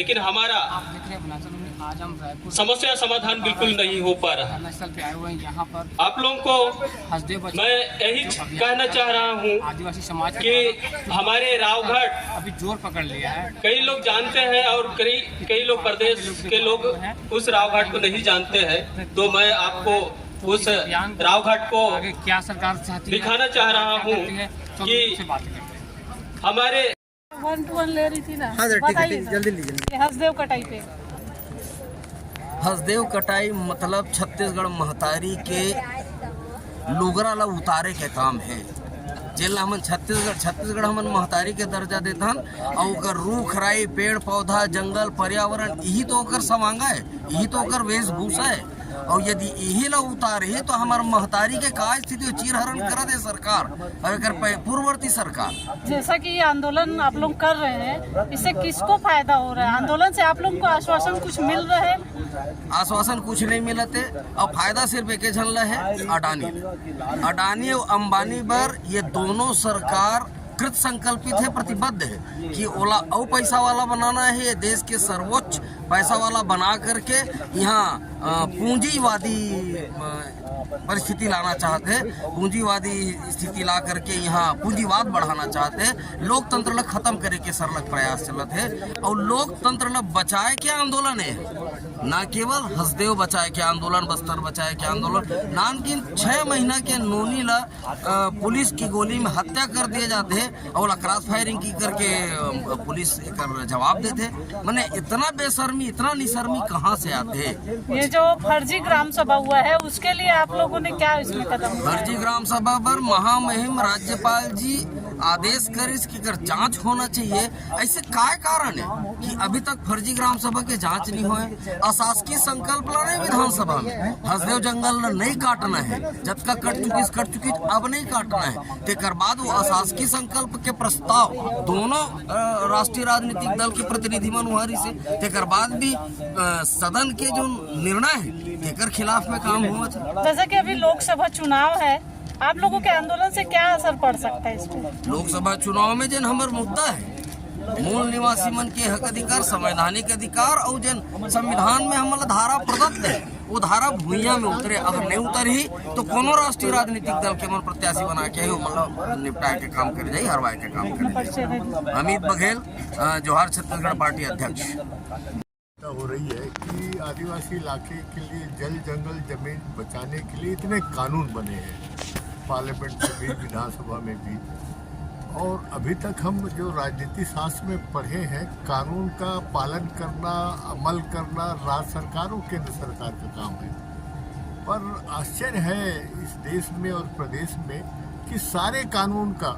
लेकिन हमारा आज हम रायपुर समस्या समाधान बिल्कुल नहीं हो पा रहा। स्थल पे आए हुए हैं। यहाँ पर आप लोगों को मैं यही कहना चाह रहा हूँ आदिवासी समाज कि हमारे रावघाट अभी जोर पकड़ लिया है। कई लोग जानते हैं और कई लोग प्रदेश के लोग उस रावघाट को नहीं जानते हैं। तो मैं आपको उस रावघाट को आगे क्या सरकार चाहती है दिखाना चाह रहा हूँ कि हमारे 1 to 1 ले रही थी ना। हाँ सर, ठीक है, बताइए जल्दी लीजिए। हसदेव कटाई पे हसदेव कटाई मतलब छत्तीसगढ़ महतारी के लुगरा ला उतारे के काम है। जेला हमन छत्तीसगढ़ हमन महतारी के दर्जा देथन और ओकर रूख राई पेड़ पौधा जंगल पर्यावरण यही तो ओकर समांगा है, यही तो ओकर वेशभूषा है। और यदि यही ला उतारे तो हमार महतारी के का स्थिति चीरहरण कर दे सरकार और एकर पूर्ववर्ती सरकार। जैसा कि ये आंदोलन आप लोग कर रहे हैं, इससे किसको फायदा हो रहा है? आंदोलन से आप लोगों को आश्वासन कुछ मिल रहा है? आश्वासन कुछ नहीं मिलते और फायदा सिर्फ एक झन है अडानी और अंबानी पर। ये दोनों सरकार कृत संकल्पित है, प्रतिबद्ध है कि ओला औ पैसा वाला बनाना है। ये देश के सर्वोच्च पैसा वाला बना करके यहाँ पूंजीवादी परिस्थिति लाना चाहते हैं। पूंजीवादी स्थिति ला करके यहाँ पूंजीवाद बढ़ाना चाहते हैं। लोकतंत्र ला खत्म करे के सरलग प्रयास चलत है और लोकतंत्र ला बचाए के आंदोलन है, न केवल हसदेव बचाए के आंदोलन, बस्तर बचाए के आंदोलन। नानकिन 6 महीना के नोनी ला पुलिस की गोली में हत्या कर दिए जाते हैं और क्रॉस फायरिंग की करके पुलिस एक जवाब देते। मैंने इतना बेशर्मी इतना निशर्मी कहाँ से आते हैं? ये जो फर्जी ग्राम सभा हुआ है उसके लिए आप लोगों ने क्या इसमें कदम उठाया? फर्जी ग्राम सभा पर महामहिम राज्यपाल जी आदेश कर इसकी कर जांच होना चाहिए। ऐसे काय कारण है कि अभी तक फर्जी ग्राम सभा के जांच नहीं हुए? अशासकीय संकल्प लाना है विधानसभा में, हसदेव जंगल नहीं काटना है, जब का कट चुकी अब नहीं काटना है। तेकर बाद वो अशासकीय संकल्प के प्रस्ताव दोनों राष्ट्रीय राजनीतिक दल के प्रतिनिधि मनोहरी से तेकर बाद भी सदन के जो निर्णय है तेकर खिलाफ में काम हुआ था। जैसे कि अभी लोकसभा चुनाव है, आप लोगों के आंदोलन से क्या असर पड़ सकता है इस पे? लोकसभा चुनाव में जन हमार मुद्दा है मूल निवासी मन के हक अधिकार, संवैधानिक अधिकार और जन संविधान में हमला धारा प्रदत्त है वो धारा भूइया में उतरे। अगर नहीं उतरी तो कोनो राष्ट्रीय राजनीतिक दल के मन प्रत्याशी बना के मतलब निपटाए के काम कर जाये, हरवाए के काम कर जाये। अमित बघेल, जोहार छत्तीसगढ़ पार्टी अध्यक्ष। हो रही है कि आदिवासी इलाके के लिए जल जंगल जमीन बचाने के लिए इतने कानून बने हैं, पार्लियामेंट में भी विधानसभा में भी। और अभी तक हम जो राजनीति शास्त्र में पढ़े हैं, कानून का पालन करना, अमल करना राज्य सरकार और केंद्र सरकार का काम है। पर आश्चर्य है इस देश में और प्रदेश में कि सारे कानून का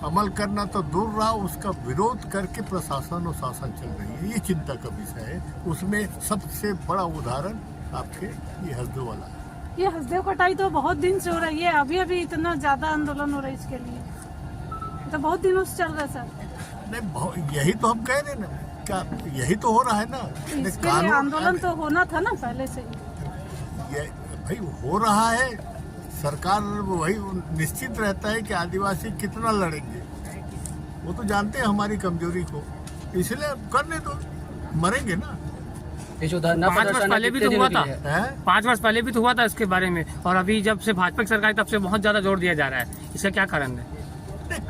अमल करना तो दूर रहा, उसका विरोध करके प्रशासन और शासन चल रही है। ये चिंता का विषय है। उसमें सबसे बड़ा उदाहरण आपके ये हसदेव वाला है। ये हसदेव कटाई तो बहुत दिन से हो रही है, अभी अभी इतना ज्यादा आंदोलन हो रहा है इसके लिए, तो बहुत दिनों से चल रहा है सर। नहीं, यही तो हम कह रहे हैं ना, क्या यही तो हो रहा है ना। इसके लिए आंदोलन तो होना था ना पहले से। ये भाई हो रहा है, सरकार वही निश्चित रहता है कि आदिवासी कितना लड़ेंगे, वो तो जानते हैं हमारी कमजोरी को, इसलिए करने दो, मरेंगे ना। 5 वर्ष पहले भी तो हुआ था, 5 वर्ष पहले भी तो हुआ था इसके बारे में। और अभी जब से भाजपा की सरकार तब से बहुत ज्यादा जोर दिया जा रहा है, इसका क्या कारण है?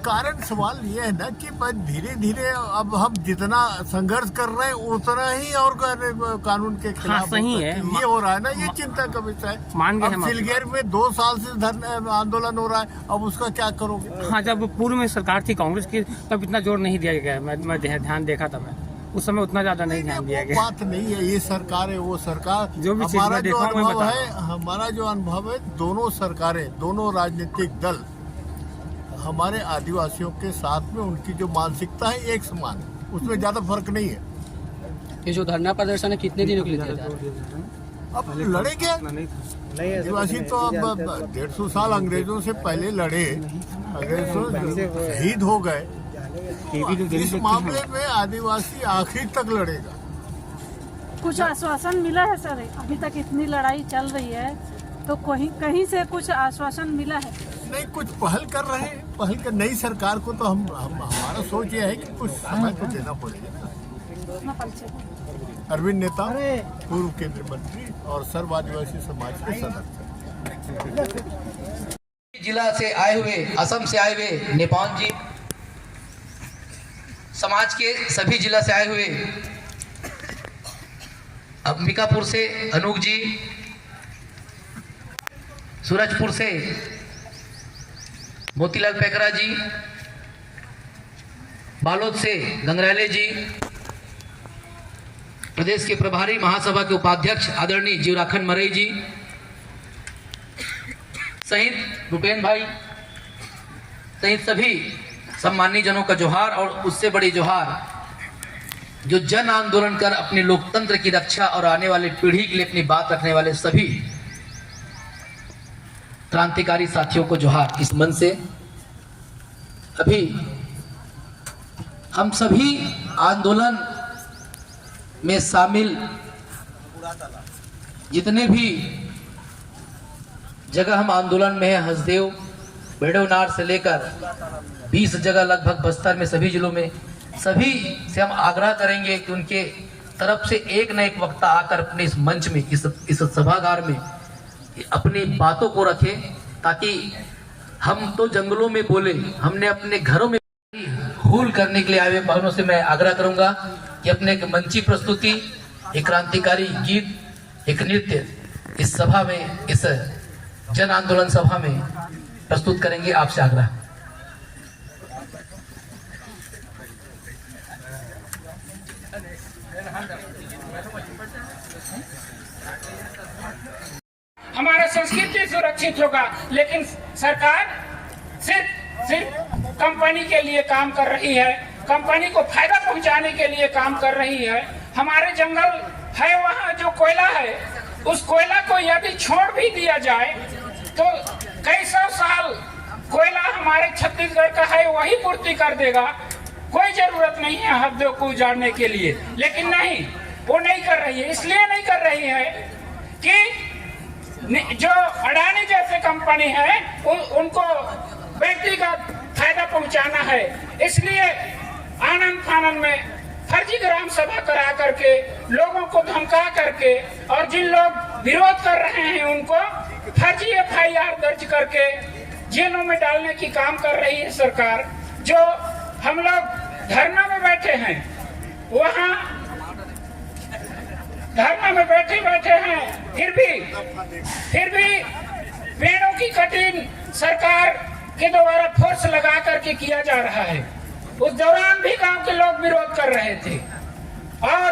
कारण सवाल ये है ना कि धीरे धीरे अब हम जितना संघर्ष कर रहे हैं उतना ही और कानून के खिलाफ सही है, ये हो रहा है ना। ये चिंता का विषय है। मान गए सिलगेर में 2 साल से आंदोलन हो रहा है, अब उसका क्या करोगे? हाँ, जब पूर्व में सरकार थी कांग्रेस की तब इतना जोर नहीं दिया गया। मैं ध्यान देखा था, मैं उस समय उतना ज्यादा नहीं ध्यान दिया गया। बात नहीं है, ये सरकार है वो सरकार। जो भी हमारा जो अनुभव है, हमारा जो अनुभव है, दोनों सरकारें, दोनों राजनीतिक दल हमारे आदिवासियों के साथ में उनकी जो मानसिकता है एक समान है, उसमें ज्यादा फर्क नहीं है। ये जो धरना प्रदर्शन है कितने दिनों के लिए दिया जा रहा है? अब लड़ेंगे आदिवासी तो अब 150 साल अंग्रेजों से पहले लड़े, अंग्रेजों शहीद हो गए। इस मामले में आदिवासी आखिर तक लड़ेगा। कुछ आश्वासन मिला है सर? अभी तक इतनी लड़ाई चल रही है तो कहीं से कुछ आश्वासन मिला है? नहीं, कुछ पहल कर रहे हैं। पहल कर नई सरकार को तो हम हमारा सोच ये है कि कुछ समय तो देना पड़ेगा। अपना परिचय। अरविंद नेता, पूर्व केंद्रीय मंत्री और सर्व आदिवासी समाज के सदस्य। जिला से आए हुए, असम से आए हुए नेपाल जी, समाज के सभी जिला से आए हुए, अंबिकापुर से अनूप जी, सूरजपुर से मोतीलाल पेकरा जी, बालोद से गंगराले जी, प्रदेश के प्रभारी महासभा के उपाध्यक्ष आदरणीय जीवराखन मरई जी सहित रुपेन भाई सहित सभी सम्मानीय जनों का जोहार, और उससे बड़ी जोहार जो जन आंदोलन कर अपने लोकतंत्र की रक्षा और आने वाली पीढ़ी के लिए अपनी बात रखने वाले सभी क्रांतिकारी साथियों को जोहार। इस मन से अभी हम सभी आंदोलन में शामिल जितने भी जगह हम आंदोलन में है, हसदेव बेड़ोनार से लेकर 20 जगह लगभग बस्तर में सभी जिलों में, सभी से हम आग्रह करेंगे कि उनके तरफ से एक न एक वक्ता आकर अपने इस मंच में, इस सभागार में अपनी बातों को रखे, ताकि हम तो जंगलों में बोले, हमने अपने घरों में हूल करने के लिए आए हुए बहनों से मैं आग्रह करूंगा कि अपने एक मंची प्रस्तुति, एक क्रांतिकारी गीत, एक नृत्य इस सभा में, इस जन आंदोलन सभा में प्रस्तुत करेंगे। आपसे आग्रह। हमारा संस्कृति सुरक्षित होगा, लेकिन सरकार सिर्फ कंपनी के लिए काम कर रही है, कंपनी को फायदा पहुंचाने के लिए काम कर रही है। हमारे जंगल है, वहाँ जो कोयला है, उस कोयला को यदि छोड़ भी दिया जाए तो कई सौ साल कोयला हमारे छत्तीसगढ़ का है वही पूर्ति कर देगा, कोई जरूरत नहीं है हदों को उजाड़ने के लिए। लेकिन नहीं, वो नहीं कर रही है। इसलिए नहीं कर रही है कि जो अडानी जैसे कंपनी है उनको व्यक्तिगत फायदा पहुंचाना है। इसलिए आनंद फानन में फर्जी ग्राम सभा करा करके, लोगों को धमका करके, और जिन लोग विरोध कर रहे हैं उनको फर्जी FIR दर्ज करके जेलों में डालने की काम कर रही है सरकार। जो हम लोग धरना में बैठे हैं, वहाँ धरना में बैठे हैं, फिर भी पेड़ों की कटिंग सरकार के द्वारा फोर्स लगा करके किया जा रहा है। उस दौरान भी गांव के लोग विरोध कर रहे थे, और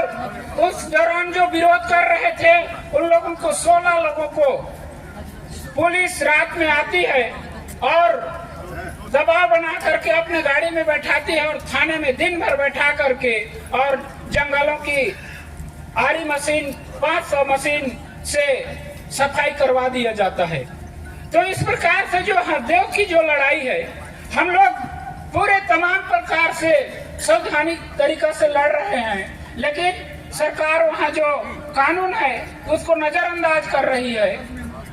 उस दौरान जो विरोध कर रहे थे उन लोगों को 16 लोगों को पुलिस रात में आती है और दबाव बना करके अपने गाड़ी में बैठाती है और थाने में दिन भर बैठा करके, और जंगलों की आरी मशीन 500 मशीन से सफाई करवा दिया जाता है। तो इस प्रकार से जो हरदेव की जो लड़ाई है, हम लोग पूरे तमाम प्रकार से संवैधानिक तरीका से लड़ रहे हैं, लेकिन सरकार वहाँ जो कानून है उसको नजरअंदाज कर रही है,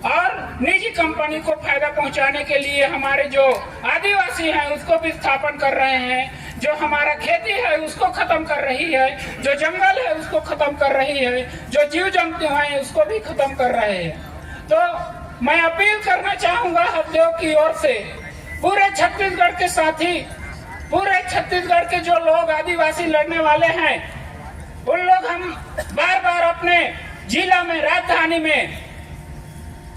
और निजी कंपनी को फायदा पहुंचाने के लिए हमारे जो आदिवासी हैं उसको विस्थापन कर रहे हैं, जो हमारा खेती है उसको खत्म कर रही है, जो जंगल है उसको खत्म कर रही है, जो जीव जंतु हैं उसको भी खत्म कर रहे हैं। तो मैं अपील करना चाहूंगा हरदेव की ओर से, पूरे छत्तीसगढ़ के साथी, पूरे छत्तीसगढ़ के जो लोग आदिवासी लड़ने वाले हैं, उन लोग हम बार बार अपने जिला में, राजधानी में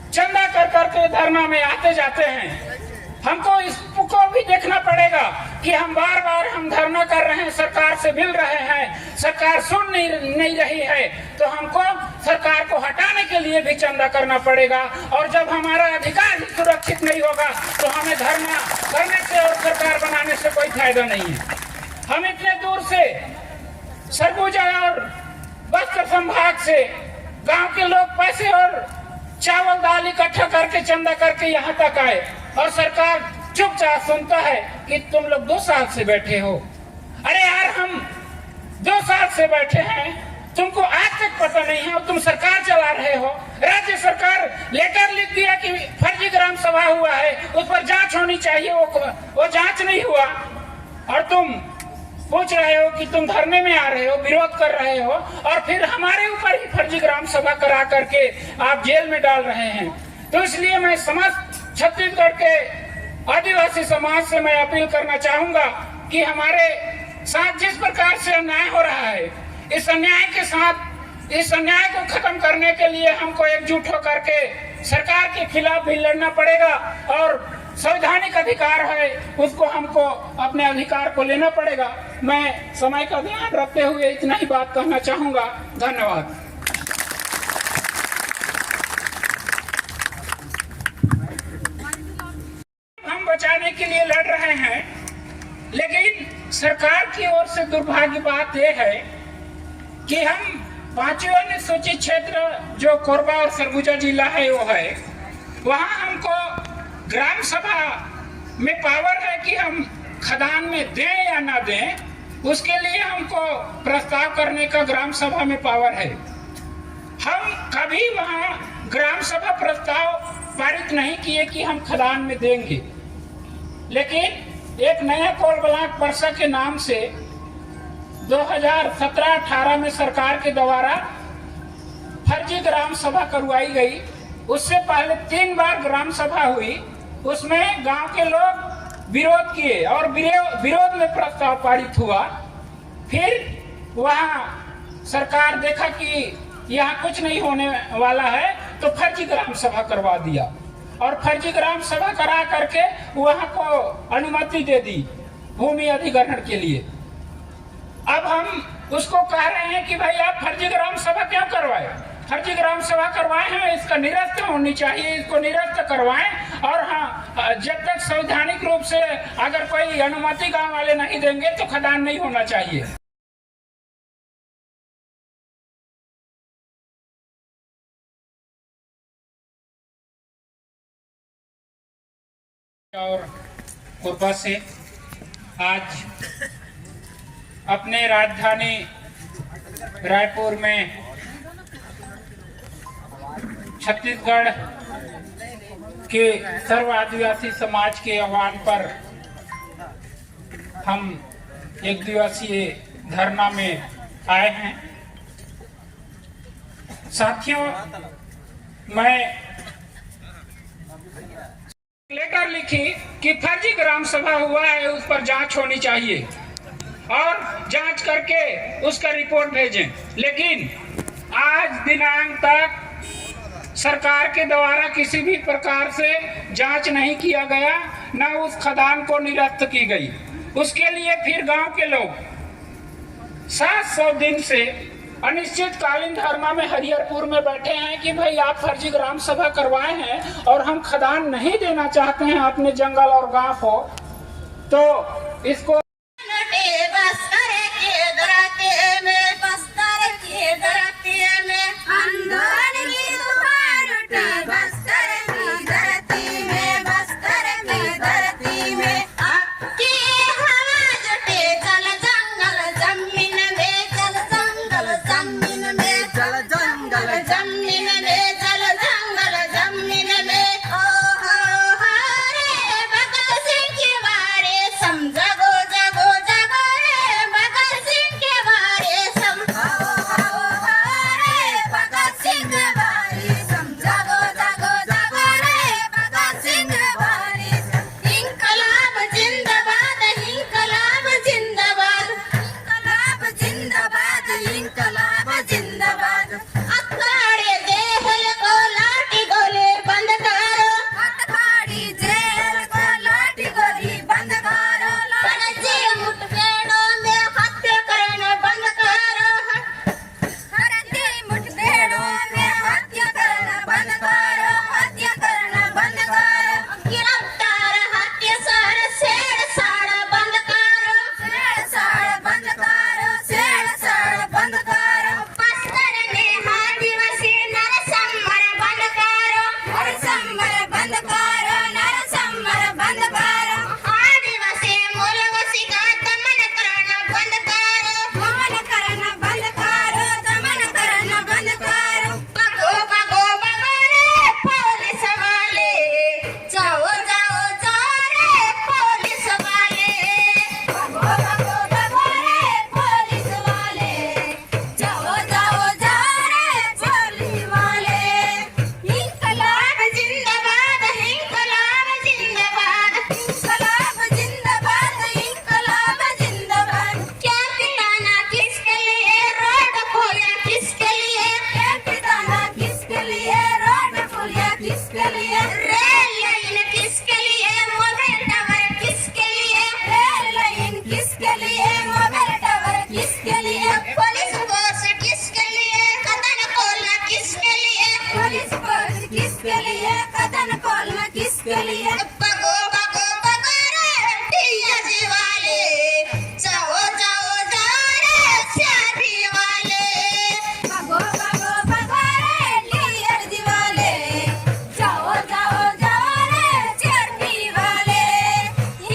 चंदा कर करके धरना में आते जाते हैं। हमको इसको भी देखना पड़ेगा कि हम बार बार हम धरना कर रहे हैं, सरकार से मिल रहे हैं, सरकार सुन नहीं रही है, तो हमको सरकार को हटाने के लिए भी चंदा करना पड़ेगा। और जब हमारा अधिकार ही सुरक्षित नहीं होगा तो हमें धरना करने से और सरकार बनाने से कोई फायदा नहीं है। हम इतने दूर से सरगुजा और बस्तर संभाग से गांव के लोग पैसे और चावल दाल इकट्ठा करके चंदा करके यहाँ तक आए, और सरकार चुपचाप सुनता है कि तुम लोग 2 साल से बैठे हो। अरे यार, हम 2 साल से बैठे हैं, तुमको आज तक पता नहीं है, और तुम सरकार चला रहे हो। राज्य सरकार लेटर लिख दिया कि फर्जी ग्राम सभा हुआ है, उस पर जांच होनी चाहिए, वो जांच नहीं हुआ, और तुम पूछ रहे हो कि तुम धरने में आ रहे हो, विरोध कर रहे हो, और फिर हमारे ऊपर ही फर्जी ग्राम सभा करा करके आप जेल में डाल रहे हैं। तो इसलिए मैं समस्त छत्तीसगढ़ के आदिवासी समाज से मैं अपील करना चाहूंगा कि हमारे साथ जिस प्रकार से अन्याय हो रहा है, इस अन्याय को खत्म करने के लिए हमको एकजुट होकर के सरकार के खिलाफ भी लड़ना पड़ेगा, और संवैधानिक अधिकार है उसको हमको अपने अधिकार को लेना पड़ेगा। मैं समय का ध्यान रखते हुए इतना ही बात कहना चाहूंगा। धन्यवाद। हम बचाने के लिए लड़ रहे हैं, लेकिन सरकार की ओर से दुर्भाग्य बात यह है कि हम 5वें अनुसूचित क्षेत्र जो कोरबा और सरगुजा जिला है वो है, वहाँ हमको ग्राम सभा में पावर है कि हम खदान में दें या ना दें, उसके लिए हमको प्रस्ताव करने का ग्राम सभा में पावर है। हम कभी वहाँ ग्राम सभा प्रस्ताव पारित नहीं किए कि हम खदान में देंगे, लेकिन एक नया कोल ब्लॉक परसा के नाम से 2017-18 में सरकार के द्वारा फर्जी ग्राम सभा करवाई गई। उससे पहले 3 बार ग्राम सभा हुई, उसमें गांव के लोग विरोध किए और विरोध में प्रस्ताव पारित हुआ। फिर वहां सरकार देखा कि यहाँ कुछ नहीं होने वाला है, तो फर्जी ग्राम सभा करवा दिया, और फर्जी ग्राम सभा करा करके वहां को अनुमति दे दी भूमि अधिग्रहण के लिए। अब हम उसको कह रहे हैं कि भाई आप फर्जी ग्राम सभा क्यों करवाए? फर्जी ग्राम सभा करवाए हैं, इसका निरस्त होनी चाहिए, इसको निरस्त करवाएं। और हाँ, जब तक संवैधानिक रूप से अगर कोई अनुमति गांव वाले नहीं देंगे तो खदान नहीं होना चाहिए। और कोरबा से आज अपने राजधानी रायपुर में छत्तीसगढ़ के सर्व आदिवासी समाज के आह्वान पर हम एक दिवसीय धरना में आए हैं। साथियों, मैं लेटर लिखी कि फर्जी ग्राम सभा हुआ है, उस पर जांच होनी चाहिए और जांच करके उसका रिपोर्ट भेजें, लेकिन आज दिनांक तक सरकार के द्वारा किसी भी प्रकार से जांच नहीं किया गया, न उस खदान को निरस्त की गई। उसके लिए फिर गांव के लोग 700 दिन से अनिश्चितकालीन धरना में हरिहरपुर में बैठे हैं कि भाई आप फर्जी ग्राम सभा करवाए हैं और हम खदान नहीं देना चाहते हैं अपने जंगल और गांव को, तो इसको जिंदाबाद, इंकलाब जिंदाबाद, अखाड़े के लिए बगो बगो बगो रे डीएसपी वाले, जाओ जाओ जाओ रे सीआरपी वाले, बगो बगो बगो रे डीएसपी वाले, जाओ जाओ जाओ रे सीआरपी वाले।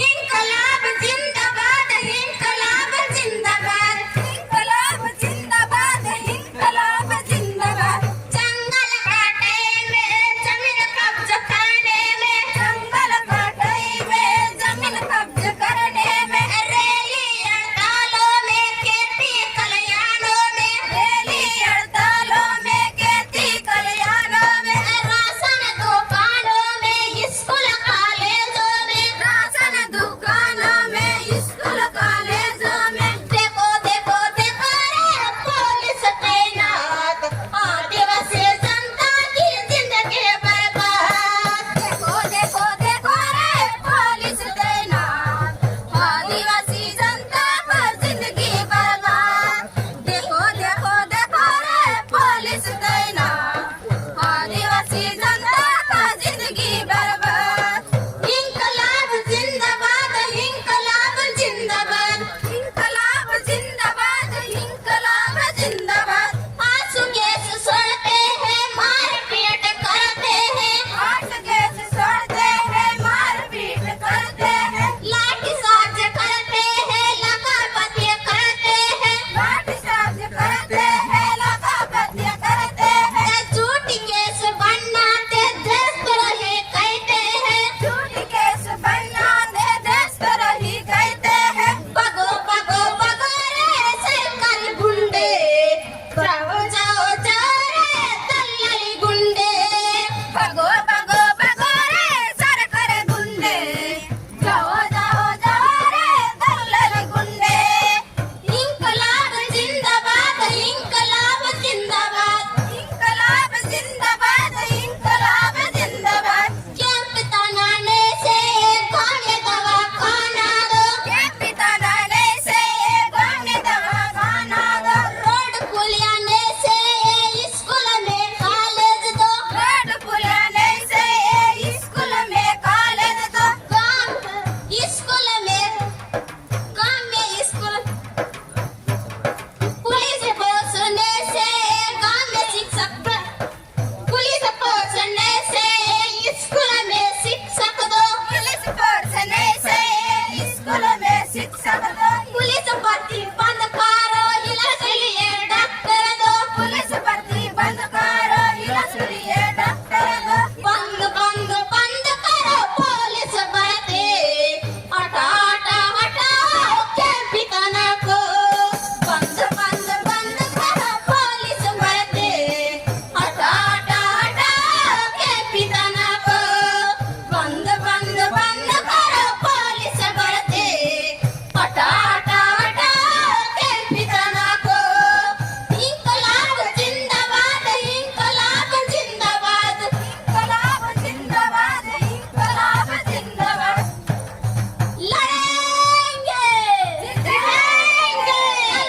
इंकलाब जिंदाबाद, इंकलाब जिंदाबाद, इंकलाब जिंदाबाद, इंकलाब जिंदाबाद। जंगल काटे में जमीन कब्जा करने में, जंगल काटे में जमीन कब्जा करने में, रैली हड़तालों में खेती कल्याणों में, रैली हड़तालों में खेती कल्याणों में, राशन दुकानों में स्कूल कॉलेजों में, राशन दुकानों में स्कूल कॉलेजों में। देखो देखो देखो रे पुलिस तैनात, आदिवासी जनता की जिंदगी बर्बाद। देखो देखो देखो रे पुलिस तैनात, आदिवासी जनता की जिंदगी बर्बाद। देखो देखो देखो रे पुलिस तैनात, आदिवासी जनता की जिंदगी बर्बाद। इंकलाब जिंदाबाद, इंकलाब जिंदाबाद, इंकलाब जिंदाबाद, इंकलाब जिंदाबाद। आंसू गैस छोड़ते हैं, मारपीट करते हैं, आंसू गैस छोड़ते हैं, मारपीट करते हैं, लाठीचार्ज करते हैं, लगापत्ती करते हैं, लाठीचार्ज करते हैं, लगापत्ती करते हैं। झूठी केस बनाते देशद्रोही कहते हैं, झूठी केस बनाते देशद्रोही कहते हैं। बगो बगो बगो रे सरकारी गुंडे, जाओ जाओ जाओ रे दल्लाली गुंडे, बगो बगो बगो रे सरकारी गुंडे, जाओ जाओ जाओ रे दल्लाली गुंडे। इंकलाब जिंदाबाद, इंकलाब जिंदाबाद, इंकलाब जिंदाबाद, इंकलाब जिंदाबाद। कैंप तनाने से गाँव में दवाखाना दो, कैंप तनाने से गाँव में दवाखाना दो, रोड पुलियाने से स्कूल में कॉलेज दो, रोड पुलियाने से स्कूल में कॉलेज दो। गाँव स्कूल में, गाँव में स्कूल, पुलिस पहुंचने से गाँव में शिक्षक, पुलिस पहुंचने से स्कूल में शिक्षक दो, पुलिस पहुंचने से स्कूल में शिक्षक दो। पुलिस भर्ती बंद करो, इलाज के लिए डॉक्टर दो, पुलिस भर्ती बंद करो, इलाज के लिए डॉक्टर दो। बंद बंद बंद करो पुलिस भर्ती, हटा हटा हटाओ कैंप तनाव को। बंद बंद बंद करो पुलिस भर्ती, हटा हटा हटाओ कैंप तनाव को। बंद बंद बंद करो पुलिस भर्ती, हटा हटा हटाओ कैंप तनाव को। इंकलाब जिंदाबाद, इंकलाब जिंदाबाद, इंकलाब जिंदाबाद, इंकलाब जिंदाबाद। लड़ेंगे लड़ेंगे,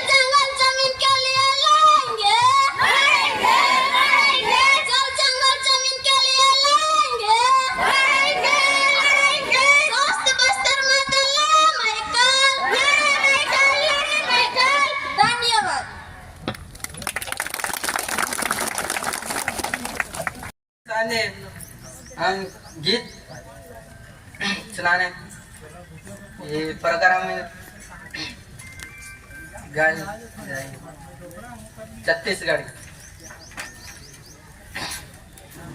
जंगल जमीन के लिए लड़ेंगे लड़ेंगे लड़ेंगे, जल जंगल जमीन के लिए लड़ेंगे लड़ेंगे लड़ेंगे। दोस्त बस्तर में तो लड़े माइकल, लड़े माइकल, लड़े माइकल। धन्यवाद। हम गीत सुनाने ये प्रोग्राम में गाड़ी छत्तीसगढ़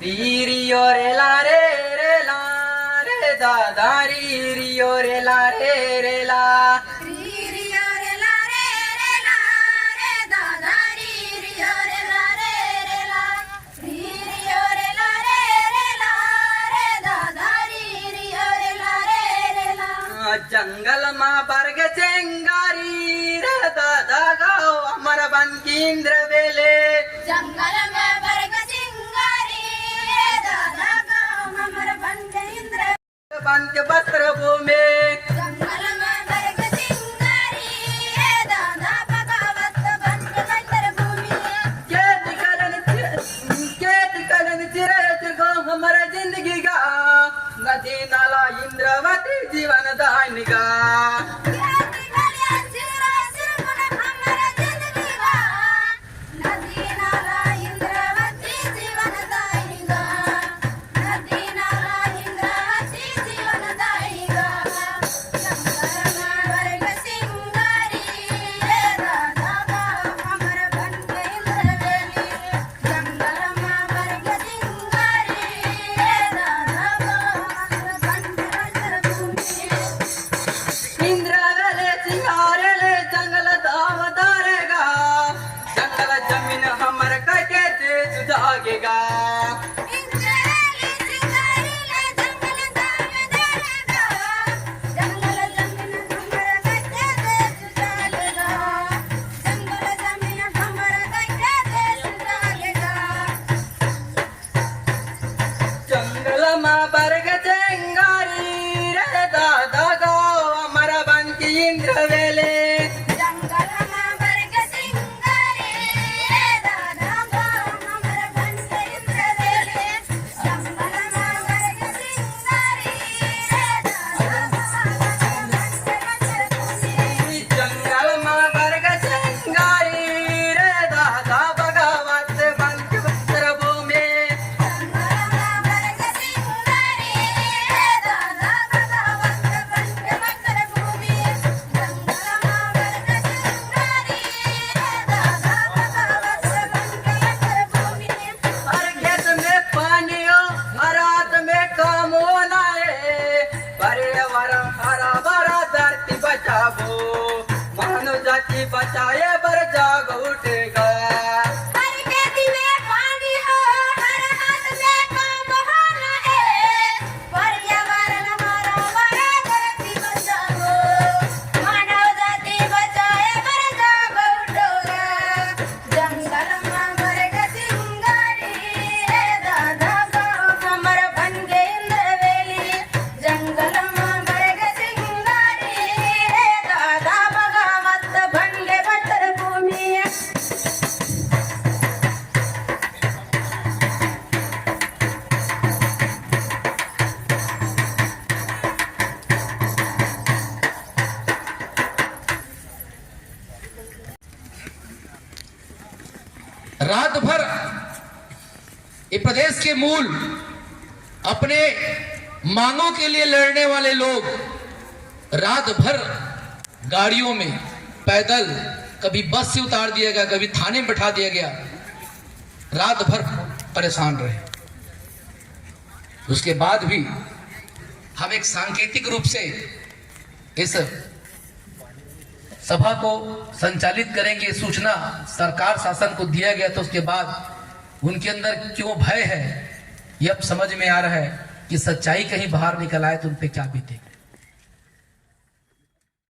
दीरियो रे ला रे दादा रीरियो रे ला रे ला, रीरियो रे ला रे दादा रीरियो रे ला रीरियो रे ला दादा रीरियो रे ला। जंगल मा बरग चेंगारी रे दादा गाओ अमर बन केंद्र बेले, जंगल में बरग चिंगारी रे दादा गाँव अमर बन केंद्र, बन के वस्त्र भूमि, जंगल में बरग चिंगारी रे दादा बगावत बन के वस्त्र भूमि। केत कलन चिरे गो हमारा जिंदगी का जवानी का बचाए बर जाग उठेगा रात भर ये प्रदेश के मूल अपने मांगों के लिए लड़ने वाले लोग रात भर गाड़ियों में पैदल, कभी बस से उतार दिया गया, कभी थाने में बैठा दिया गया, रात भर परेशान रहे। उसके बाद भी हम एक सांकेतिक रूप से इस सभा को संचालित करेंगे। सूचना सरकार शासन को दिया गया तो उसके बाद उनके अंदर क्यों भय है, यह अब समझ में आ रहा है कि सच्चाई कहीं बाहर निकल आए तो उन पे क्या बीतेगी।